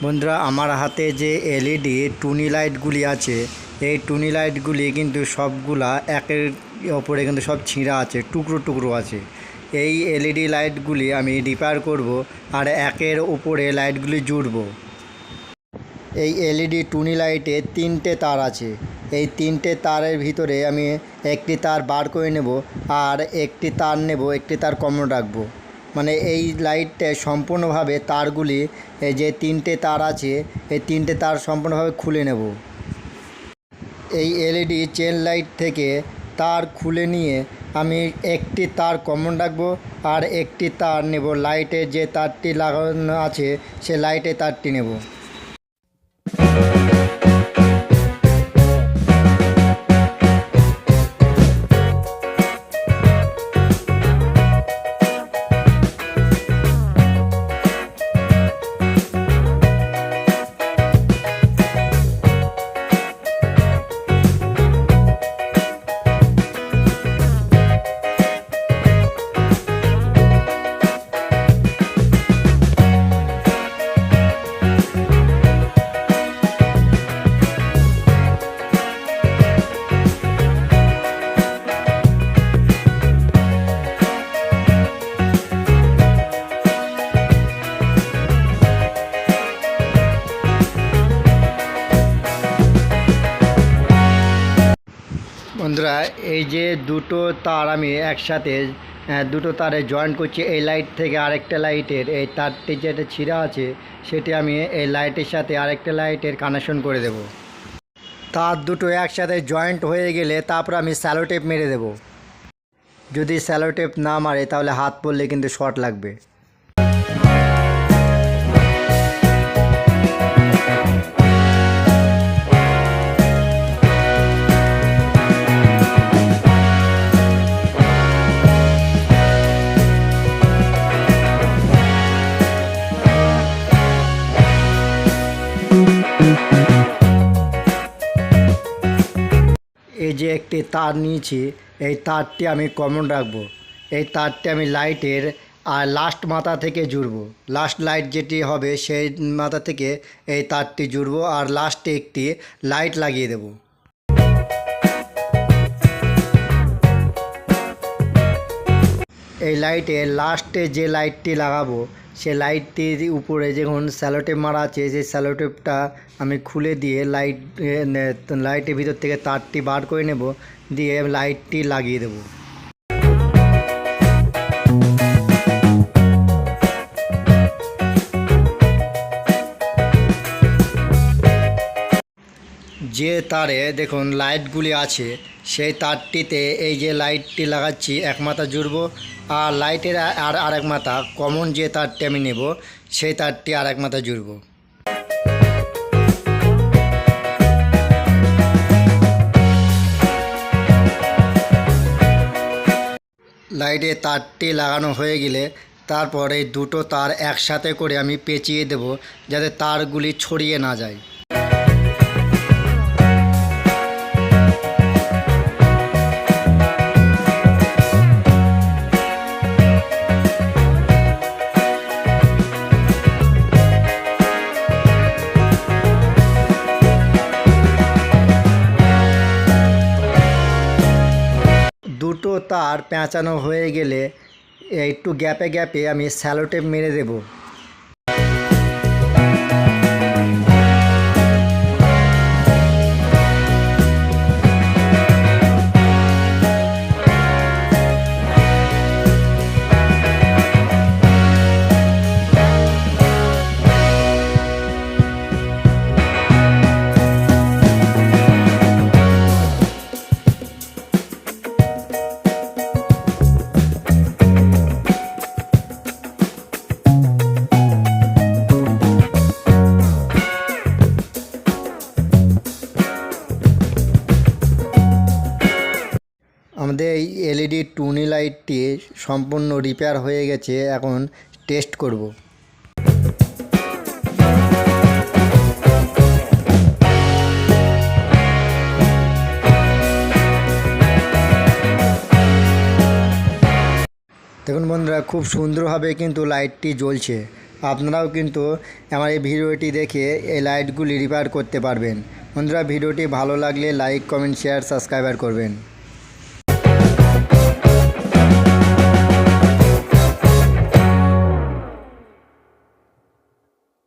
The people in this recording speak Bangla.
বন্ধুরা, আমার হাতে যে এলইডি টুনি লাইটগুলি আছে, এই টুনি লাইটগুলি কিন্তু সবগুলা একের ওপরে কিন্তু সব ছিঁড়া আছে, টুকরো টুকরো আছে। এই এলইডি লাইটগুলি আমি রিপেয়ার করব আর একের উপরে লাইটগুলি জুড়ব। এই এলইডি টুনি লাইটে 3টে তার আছে। এই 3টে তারের ভিতরে আমি একটি তার বার করে নেব আর একটি তার নেব, একটি তার কমন রাখবো। মানে এই লাইটটা সম্পূর্ণভাবে তারগুলি, এই যে 3টে তার আছে, এই 3টে তার সম্পূর্ণভাবে খুলে নেব। এই এলইডি চেন লাইট থেকে তার খুলে নিয়ে আমি একটি তার কমন রাখবো আর একটি তার নেব, লাইটের যে তারটি লাগানো আছে সে লাইটে তারটি নেব। বন্ধুরা, এই যে দুটো তার আমি একসাথে দুটো তারে জয়েন্ট করছি। এই লাইট থেকে আরেকটা লাইটের এই তারটি যেটা ছিঁড়া আছে সেটি আমি এই লাইটের সাথে আরেকটা লাইটের কানেকশন করে দেব। তার দুটো একসাথে জয়েন্ট হয়ে গেলে তারপর আমি স্যালো টেপ মেরে দেব। যদি স্যালো টেপ না মারে তাহলে হাত পড়লে কিন্তু শর্ট লাগবে। এই যে একটি তার নিয়েছি, এই তারটি আমি কমন রাখবো। এই তারটি আমি লাইটের আর লাস্ট মাথা থেকে জুড়বো। লাস্ট লাইট যেটি হবে সেই মাথা থেকে এই তারটি জুড়বো আর লাস্টে একটি লাইট লাগিয়ে দেব। এই লাইটের লাস্টে যে লাইটটি লাগাবো সে লাইটটির উপরে যখন স্যালোটেপ মারা আছে সেই স্যালোটেপটা আমি খুলে দিয়ে লাইটের ভিতর থেকে তারটি বার করে নেব, দিয়ে লাইটটি লাগিয়ে দেব। যে তারে দেখুন লাইটগুলি আছে সেই তারটিতে এই যে লাইটটি লাগাচ্ছি এক মাথা জুড়বো আর লাইটের আর এক মাথা কমন যে তারটি আমি নেব সেই তারটি আর এক মাথা জুড়বো। লাইটে তারটি লাগানো হয়ে গেলে তারপর এই দুটো তার একসাথে করে আমি পেঁচিয়ে দেব যাতে তারগুলি ছড়িয়ে না যায়। দুটো তার পেঁচানো হয়ে গেলে একটু গ্যাপে গ্যাপে আমি স্যালো টেপ মেরে দেব। আমাদের এই এলইডি টুনি লাইটটি সম্পূর্ণ রিপেয়ার হয়ে গেছে, এখন টেস্ট করব। দেখুন বন্ধুরা, খুব সুন্দরভাবে কিন্তু লাইটটি জ্বলছে। আপনারাও কিন্তু আমার এই ভিডিওটি দেখে এই লাইটগুলি রিপেয়ার করতে পারবেন। বন্ধুরা, ভিডিওটি ভালো লাগলে লাইক, কমেন্ট, শেয়ার, সাবস্ক্রাইবার করবেন।